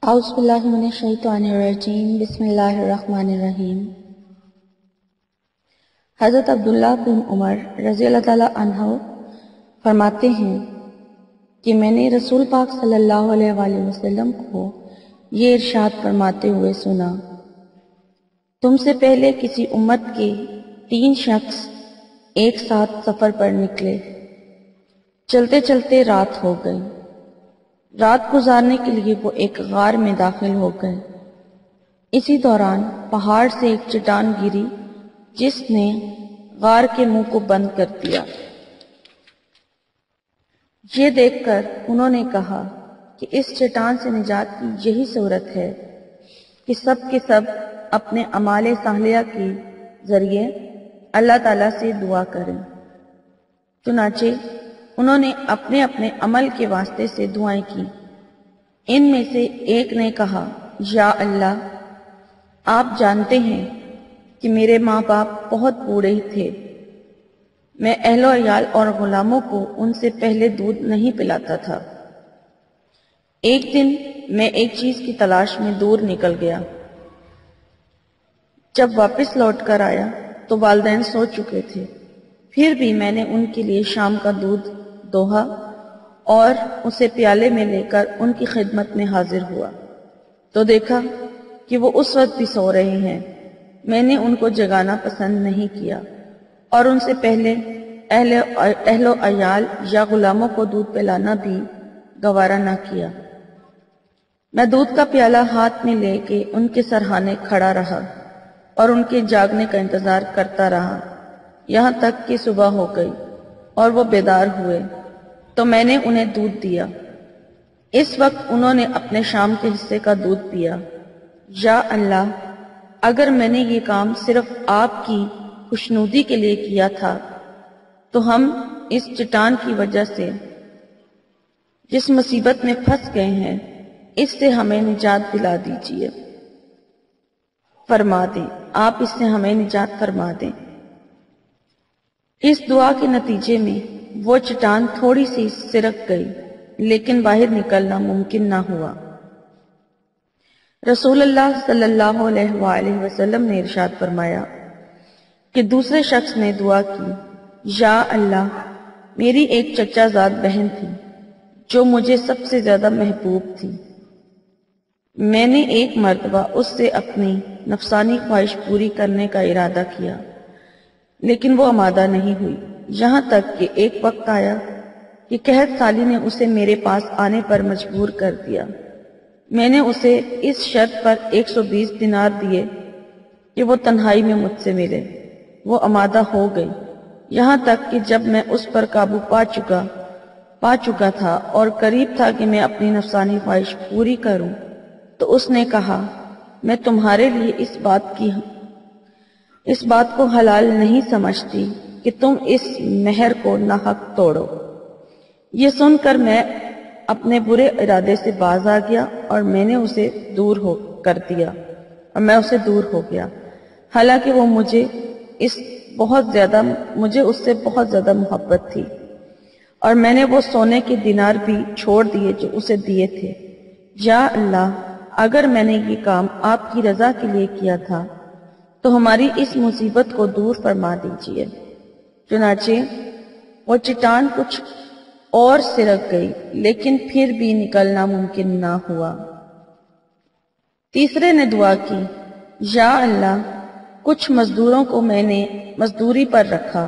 اعوذ باللہ من الشیطان الرجیم بسم اللہ الرحمن الرحیم۔ حضرت عبداللہ بن عمر رضی اللہ تعالیٰ عنہ فرماتے ہیں کہ میں نے رسول پاک صلی اللہ علیہ وآلہ وسلم کو یہ ارشاد فرماتے ہوئے سنا، تم سے پہلے کسی امت کے 3 شخص ایک ساتھ سفر پر نکلے، چلتے چلتے رات ہو گئی۔ رات گزارنے کے لیے وہ ایک غار میں داخل ہو گئے۔ اسی دوران پہاڑ سے ایک چٹان گری جس نے غار کے منہ کو بند کر دیا۔ یہ دیکھ کر انہوں نے کہا کہ اس چٹان سے نجات کی یہی صورت ہے کہ سب کے سب اپنے اعمال صالحہ کے ذریعے اللہ تعالیٰ سے دعا کریں۔ چنانچہ انہوں نے اپنے اپنے عمل کے واسطے سے دعائیں کی۔ ان میں سے ایک نے کہا، یا اللہ، آپ جانتے ہیں کہ میرے ماں باپ بہت بوڑھے تھے، میں اہل و عیال اور غلاموں کو ان سے پہلے دودھ نہیں پلاتا تھا۔ ایک دن میں ایک چیز کی تلاش میں دور نکل گیا۔ جب واپس لوٹ کر آیا تو والدین سو چکے تھے، پھر بھی میں نے ان کے لیے شام کا دودھ دوہا اور اسے پیالے میں لے کر ان کی خدمت میں حاضر ہوا تو دیکھا کہ وہ اس وقت بھی سو رہے ہیں۔ میں نے ان کو جگانا پسند نہیں کیا اور ان سے پہلے اہل و عیال یا غلاموں کو دودھ پلانا بھی گوارا نہ کیا۔ میں دودھ کا پیالہ ہاتھ میں لے کے ان کے سرہانے کھڑا رہا اور ان کے جاگنے کا انتظار کرتا رہا، یہاں تک کہ صبح ہو گئی اور وہ بیدار ہوئے تو میں نے انہیں دودھ دیا۔ اس وقت انہوں نے اپنے شام کے حصے کا دودھ پیا۔ یا اللہ، اگر میں نے یہ کام صرف آپ کی خوشنودی کے لیے کیا تھا تو ہم اس چٹان کی وجہ سے جس مصیبت میں پھنس گئے ہیں اس سے ہمیں نجات دلا دیجیے، فرما دیں، آپ اس سے ہمیں نجات فرما دیں۔ اس دعا کے نتیجے میں وہ چٹان تھوڑی سی سرک گئی لیکن باہر نکلنا ممکن نہ ہوا۔ رسول اللہ صلی اللہ علیہ وآلہ وسلم نے ارشاد فرمایا کہ دوسرے شخص نے دعا کی، یا اللہ، میری ایک چچا زاد بہن تھی جو مجھے سب سے زیادہ محبوب تھی۔ میں نے ایک مرتبہ اس سے اپنی نفسانی خواہش پوری کرنے کا ارادہ کیا لیکن وہ آمادہ نہیں ہوئی، یہاں تک کہ ایک وقت آیا کہ قحط سالی نے اسے میرے پاس آنے پر مجبور کر دیا۔ میں نے اسے اس شرط پر 120 دینار دیے کہ وہ تنہائی میں مجھ سے ملے۔ وہ آمادہ ہو گئی، یہاں تک کہ جب میں اس پر قابو پا چکا تھا اور قریب تھا کہ میں اپنی نفسانی خواہش پوری کروں تو اس نے کہا، میں تمہارے لیے اس بات کو حلال نہیں سمجھتی کہ تم اس مہر کو ناحق توڑو۔ یہ سن کر میں اپنے برے ارادے سے باز آ گیا اور میں نے اسے دور کر دیا اور میں اسے دور ہو گیا، حالانکہ وہ مجھے اس سے بہت زیادہ محبت تھی، اور میں نے وہ سونے کے دینار بھی چھوڑ دیے جو اسے دیے تھے۔ یا اللہ، اگر میں نے یہ کام آپ کی رضا کے لیے کیا تھا تو ہماری اس مصیبت کو دور فرما دیجیے۔ چنانچہ وہ چٹان کچھ اور سرک گئی لیکن پھر بھی نکلنا ممکن نہ ہوا۔ تیسرے نے دعا کی، یا اللہ، کچھ مزدوروں کو میں نے مزدوری پر رکھا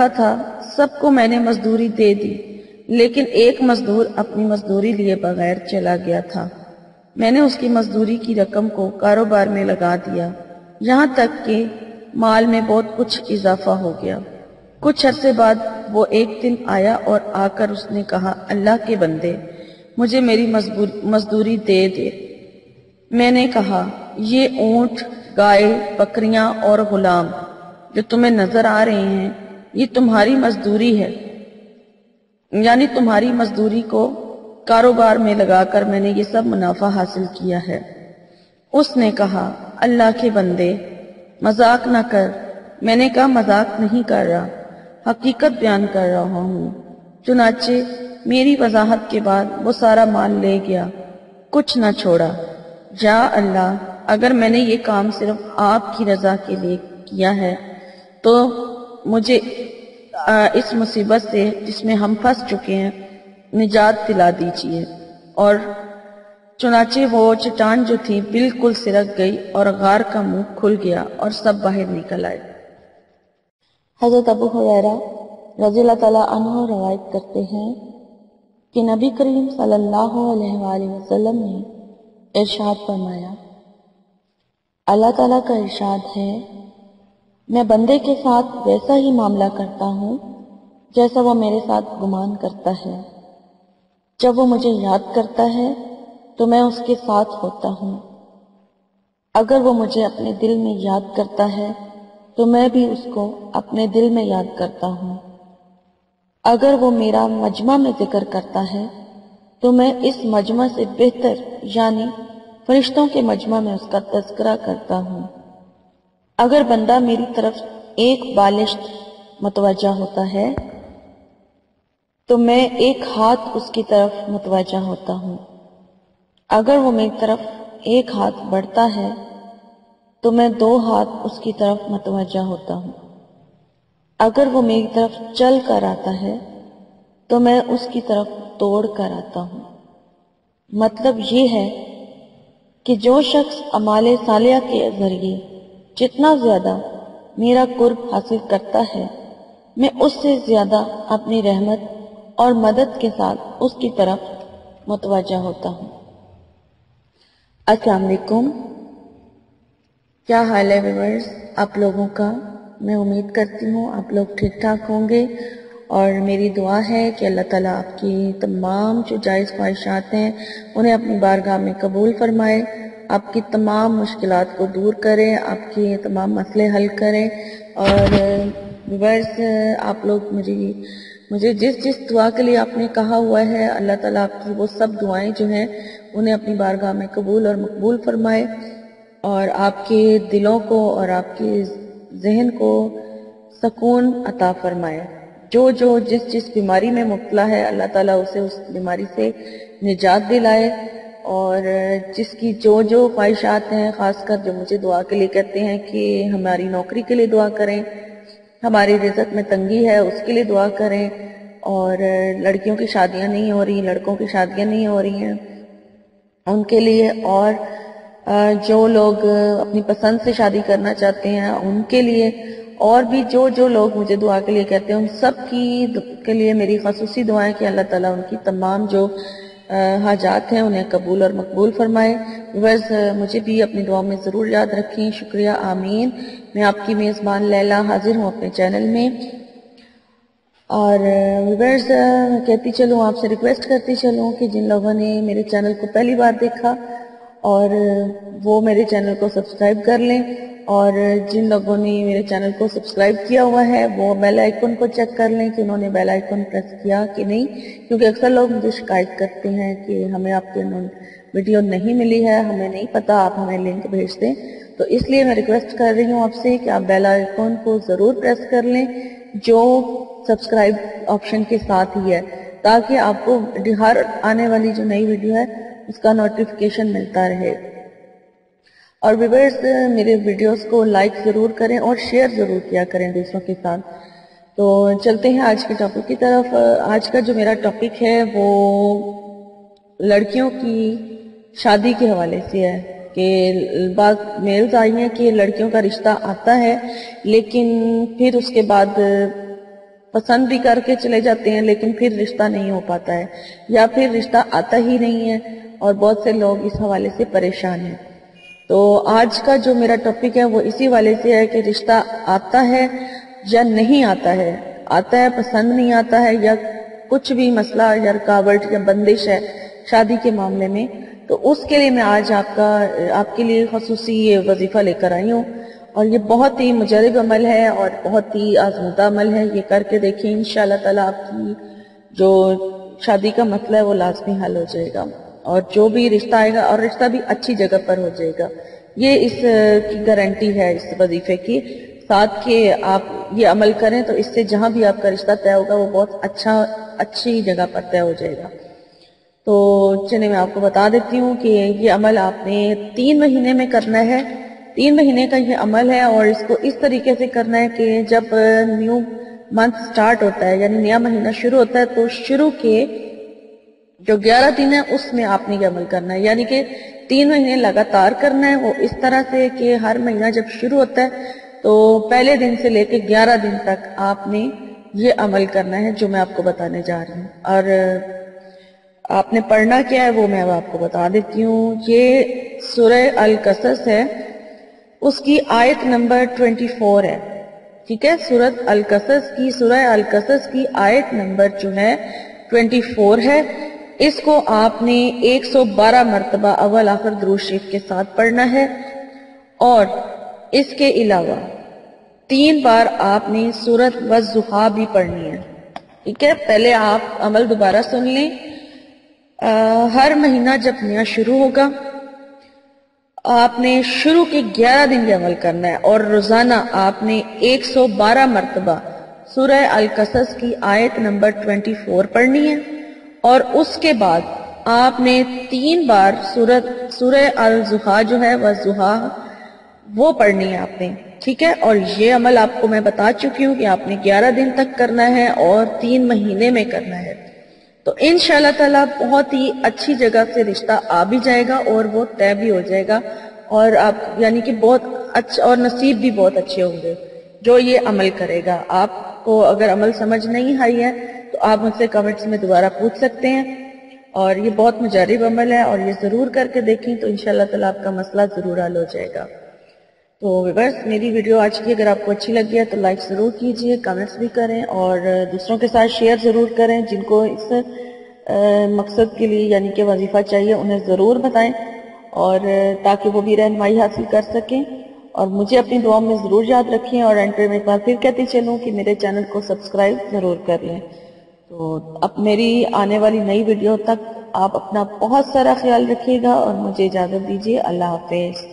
تھا، سب کو میں نے مزدوری دے دی لیکن ایک مزدور اپنی مزدوری لیے بغیر چلا گیا تھا۔ میں نے اس کی مزدوری کی رقم کو کاروبار میں لگا دیا، یہاں تک کہ مال میں بہت کچھ اضافہ ہو گیا۔ کچھ عرصے بعد وہ ایک دن آیا اور آ کر اس نے کہا، اللہ کے بندے، مجھے میری مزدوری دے دے۔ میں نے کہا، یہ اونٹ، گائے، بکریاں اور غلام جو تمہیں نظر آ رہے ہیں یہ تمہاری مزدوری ہے، یعنی تمہاری مزدوری کو کاروبار میں لگا کر میں نے یہ سب منافع حاصل کیا ہے۔ اس نے کہا، اللہ کے بندے، مذاق نہ کر۔ میں نے کہا، مذاق نہیں کر رہا، حقیقت بیان کر رہا ہوں۔ چنانچہ میری وضاحت کے بعد وہ سارا مال لے گیا، کچھ نہ چھوڑا۔ یا اللہ، اگر میں نے یہ کام صرف آپ کی رضا کے لیے کیا ہے تو مجھے اس مصیبت سے جس میں ہم پھنس چکے ہیں نجات دلا دیجیے۔ اور چنانچہ وہ چٹان جو تھی بالکل سرک گئی اور غار کا منہ کھل گیا اور سب باہر نکل آئے۔ حضرت ابو ہریرہ رضی اللہ تعالیٰ عنہ روایت کرتے ہیں کہ نبی کریم صلی اللہ علیہ وآلہ وسلم نے ارشاد فرمایا، اللہ تعالیٰ کا ارشاد ہے، میں بندے کے ساتھ ویسا ہی معاملہ کرتا ہوں جیسا وہ میرے ساتھ گمان کرتا ہے۔ جب وہ مجھے یاد کرتا ہے تو میں اس کے ساتھ ہوتا ہوں، اگر وہ مجھے اپنے دل میں یاد کرتا ہے تو میں بھی اس کو اپنے دل میں یاد کرتا ہوں، اگر وہ میرا مجمع میں ذکر کرتا ہے تو میں اس مجمع سے بہتر یعنی فرشتوں کے مجمع میں اس کا تذکرہ کرتا ہوں۔ اگر بندہ میری طرف ایک بالشت متوجہ ہوتا ہے تو میں ایک ہاتھ اس کی طرف متوجہ ہوتا ہوں، اگر وہ میری طرف ایک ہاتھ بڑھتا ہے تو میں 2 ہاتھ اس کی طرف متوجہ ہوتا ہوں، اگر وہ میری طرف چل کر آتا ہے تو میں اس کی طرف دوڑ کر آتا ہوں۔ مطلب یہ ہے کہ جو شخص اعمال صالحہ کے ذریعے جتنا زیادہ میرا قرب حاصل کرتا ہے، میں اس سے زیادہ اپنی رحمت اور مدد کے ساتھ اس کی طرف متوجہ ہوتا ہوں۔ السلام علیکم، کیا حال ہے ویورز آپ لوگوں کا؟ میں امید کرتی ہوں آپ لوگ ٹھیک ٹھاک ہوں گے، اور میری دعا ہے کہ اللہ تعالیٰ آپ کی تمام جو جائز خواہشات ہیں انہیں اپنی بارگاہ میں قبول فرمائے، آپ کی تمام مشکلات کو دور کرے، آپ کی تمام مسئلے حل کرے۔ اور ویورز آپ لوگ مجھے جس دعا کے لیے آپ نے کہا ہوا ہے، اللہ تعالیٰ آپ کی وہ سب دعائیں جو ہیں انہیں اپنی بارگاہ میں قبول اور مقبول فرمائے، اور آپ کے دلوں کو اور آپ کے ذہن کو سکون عطا فرمائے۔ جو جس بیماری میں مبتلا ہے اللہ تعالیٰ اسے اس بیماری سے نجات دلائے، اور جس کی جو خواہشات ہیں، خاص کر جو مجھے دعا کے لیے کہتے ہیں کہ ہماری نوکری کے لیے دعا کریں، ہماری رزق میں تنگی ہے اس کے لیے دعا کریں، اور لڑکیوں کی شادیاں نہیں ہو رہی، لڑکوں کی شادیاں نہیں ہو رہی ہیں ان کے لیے، اور جو لوگ اپنی پسند سے شادی کرنا چاہتے ہیں ان کے لیے، اور بھی جو لوگ مجھے دعا کے لیے کہتے ہیں ان سب کے لیے میری خصوصی دعائیں کہ اللہ تعالیٰ ان کی تمام جو حاجات ہیں انہیں قبول اور مقبول فرمائے۔ ویورز مجھے بھی اپنی دعاؤں میں ضرور یاد رکھیں، شکریہ، آمین۔ میں آپ کی میزبان لیلا حاضر ہوں اپنے چینل میں، اور ویورز کہتی چلوں، آپ سے ریکویسٹ کرتی چلوں کہ جن لوگوں نے میرے چینل کو پہلی بار دیکھا اور وہ میرے چینل کو سبسکرائب کر لیں، اور جن لوگوں نے میرے چینل کو سبسکرائب کیا ہوا ہے وہ بیل آئیکن کو چیک کر لیں کہ انہوں نے بیل آئیکن پریس کیا کہ نہیں، کیونکہ اکثر لوگ مجھے شکایت کرتے ہیں کہ ہمیں آپ کی ویڈیو نہیں ملی ہے، ہمیں نہیں پتا، آپ ہمیں لنک بھیج دیں۔ تو اس لیے میں ریکویسٹ کر رہی ہوں آپ سے کہ آپ بیل آئیکن کو ضرور پریس کر لیں جو سبسکرائب آپشن کے ساتھ ہی ہے، تاکہ آپ کو ہر آنے والی جو نئی ویڈیو ہے اس کا نوٹیفیکیشن ملتا رہے۔ اور ویورز میرے ویڈیوز کو لائک ضرور کریں اور شیئر ضرور کیا کریں دوسروں کے ساتھ۔ تو چلتے ہیں آج کے ٹاپک کی طرف۔ آج کا جو میرا ٹاپک ہے وہ لڑکیوں کی شادی کے حوالے سے ہے، کہ بعض میلز آئی ہیں کہ لڑکیوں کا رشتہ آتا ہے لیکن پھر اس کے بعد پسند بھی کر کے چلے جاتے ہیں لیکن پھر رشتہ نہیں ہو پاتا ہے، یا پھر رشتہ آتا ہی نہیں ہے، اور بہت سے لوگ اس حوالے سے پریشان ہیں۔ تو آج کا جو میرا ٹاپک ہے وہ اسی والے سے ہے کہ رشتہ آتا ہے یا نہیں آتا ہے، آتا ہے پسند نہیں آتا ہے، یا کچھ بھی مسئلہ یا رکاوٹ یا بندش ہے شادی کے معاملے میں، تو اس کے لیے میں آج آپ کے لیے خصوصی یہ وظیفہ لے کر آئی ہوں، اور یہ بہت ہی مجرب عمل ہے اور بہت ہی آزمودہ عمل ہے۔ یہ کر کے دیکھیں، انشاءاللہ تعالیٰ آپ کی جو شادی کا مسئلہ ہے وہ لازمی حل ہو جائے گا، اور جو بھی رشتہ آئے گا اور رشتہ بھی اچھی جگہ پر ہو جائے گا، یہ اس کی گارنٹی ہے اس وظیفے کی۔ ساتھ کہ آپ یہ عمل کریں تو اس سے جہاں بھی آپ کا رشتہ طے ہوگا وہ بہت اچھی جگہ پر طے ہو جائے گا۔ تو چلیں میں آپ کو بتا دیتی ہوں کہ یہ عمل آپ نے 3 مہینے میں کرنا ہے۔ 3 مہینے کا یہ عمل ہے اور اس کو اس طریقے سے کرنا ہے کہ جب نیو منتھ سٹارٹ ہوتا ہے یعنی نیا مہینہ شروع ہوتا ہے تو شروع کے جو 11 دن ہے اس میں آپ نے یہ عمل کرنا ہے، یعنی کہ 3 مہینے لگاتار کرنا ہے۔ وہ اس طرح سے کہ ہر مہینہ جب شروع ہوتا ہے تو پہلے دن سے لے کے 11 دن تک آپ نے یہ عمل کرنا ہے جو میں آپ کو بتانے جا رہی ہوں۔ اور آپ نے پڑھنا کیا ہے وہ میں اب آپ کو بتا دیتی ہوں۔ یہ سورہ القصص ہے، اس کی آیت نمبر 24 ہے، ٹھیک ہے؟ سورہ القصص کی آیت نمبر جو ہے 24 ہے۔ اس کو آپ نے 112 مرتبہ اول آخر درود شریف کے ساتھ پڑھنا ہے، اور اس کے علاوہ 3 بار آپ نے سورۃ والضحیٰ بھی پڑھنی ہے، ٹھیک ہے؟ پہلے آپ عمل دوبارہ سن لیں۔ ہر مہینہ جب نیا شروع ہوگا آپ نے شروع کے 11 دن یہ عمل کرنا ہے، اور روزانہ آپ نے 112 مرتبہ سورہ القصص کی آیت نمبر 24 پڑھنی ہے، اور اس کے بعد آپ نے 3 بار سورہ الضحیٰ جو ہے والضحیٰ وہ پڑھنی ہے آپ نے، ٹھیک ہے؟ اور یہ عمل آپ کو میں بتا چکی ہوں کہ آپ نے 11 دن تک کرنا ہے اور 3 مہینے میں کرنا ہے۔ تو انشاءاللہ تعالیٰ بہت ہی اچھی جگہ سے رشتہ آ بھی جائے گا اور وہ طے بھی ہو جائے گا، اور آپ یعنی کہ بہت اچھا، اور نصیب بھی بہت اچھے ہوں گے جو یہ عمل کرے گا۔ آپ کو اگر عمل سمجھ نہیں آئی ہے تو آپ مجھ سے کمنٹس میں دوبارہ پوچھ سکتے ہیں، اور یہ بہت مجرب عمل ہے، اور یہ ضرور کر کے دیکھیں تو انشاءاللہ تعالیٰ آپ کا مسئلہ ضرور حل ہو جائے گا۔ تو ویورز میری ویڈیو آج کی اگر آپ کو اچھی لگی ہے تو لائک ضرور کیجئے، کمنٹس بھی کریں، اور دوسروں کے ساتھ شیئر ضرور کریں۔ جن کو اس مقصد کے لیے یعنی کہ وظیفہ چاہیے انہیں ضرور بتائیں، اور تاکہ وہ بھی رہنمائی حاصل کر سکیں، اور مجھے اپنی دعاؤں میں ضرور یاد رکھیں۔ اور انٹر میں ایک بار پھر کہتی چلوں کہ میرے چینل کو سبسکرائب ضرور کر لیں۔ تو اب میری آنے والی نئی ویڈیو تک آپ اپنا بہت سارا خیال رکھیے گا، اور مجھے اجازت دیجیے۔ اللہ حافظ۔